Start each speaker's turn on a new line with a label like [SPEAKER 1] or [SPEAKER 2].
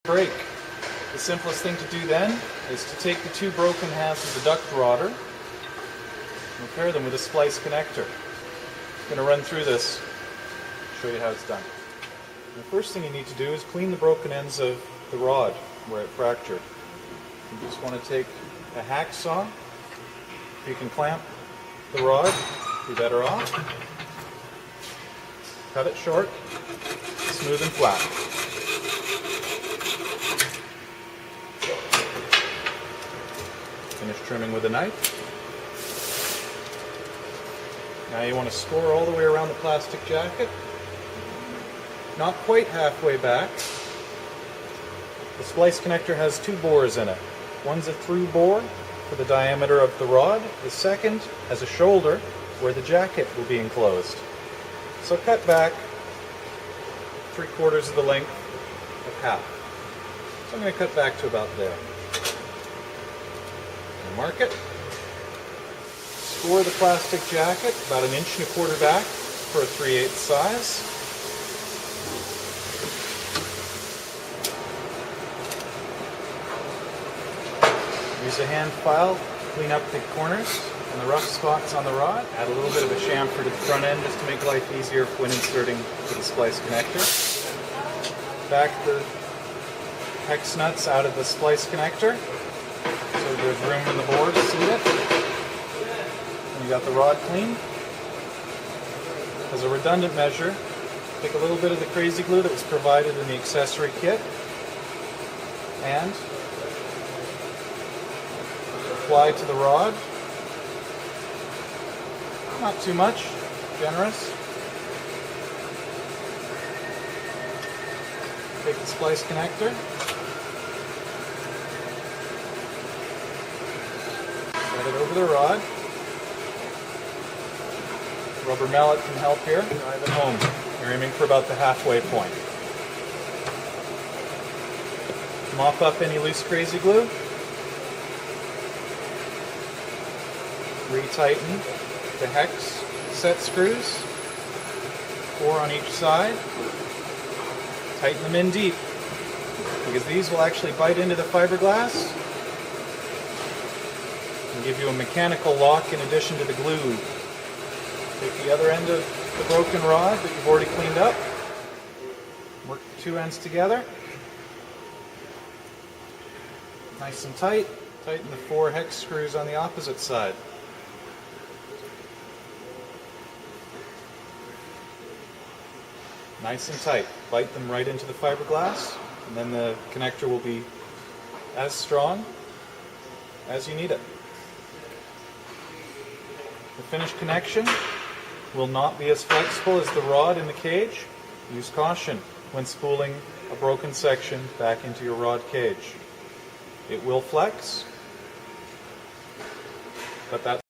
[SPEAKER 1] break. The simplest thing to do then is to take the two broken halves of the duct rotor and repair them with a splice connector. I'm going to run through this, show you how it's done. The first thing you need to do is clean the broken ends of the rod where it fractured. You just want to take a hacksaw. If you can clamp the rod, be better off. Cut it short, smooth and flat. Finish trimming with a knife. Now you want to score all the way around the plastic jacket. Not quite halfway back. The splice connector has two bores in it. One's a through bore for the diameter of the rod. The second has a shoulder where the jacket will be enclosed. So cut back 3/4 of the length of half. So I'm going to cut back to about there. Mark it. Score the plastic jacket about 1.25 inches back for a 3/8 size. Use a hand file, clean up the corners and the rough spots on the rod. Add a little bit of a chamfer to the front end just to make life easier when inserting the splice connector. Back the hex nuts out of the splice connector so there's room in the bore to seat it. And you got the rod clean. As a redundant measure, take a little bit of the crazy glue that was provided in the accessory kit and apply to the rod. Not too much, generous. Take the splice connector. Set it over the rod. Rubber mallet can help here. Drive it home. You're aiming for about the halfway point. Mop up any loose crazy glue. Retighten the hex set screws, 4 on each side. Tighten them in deep because these will actually bite into the fiberglass and give you a mechanical lock in addition to the glue. Take the other end of the broken rod that you've already cleaned up, work the two ends together, nice and tight. Tighten the 4 hex screws on the opposite side. Nice and tight. Bite them right into the fiberglass, and then the connector will be as strong as you need it. The finished connection will not be as flexible as the rod in the cage. Use caution when spooling a broken section back into your rod cage. It will flex, but that's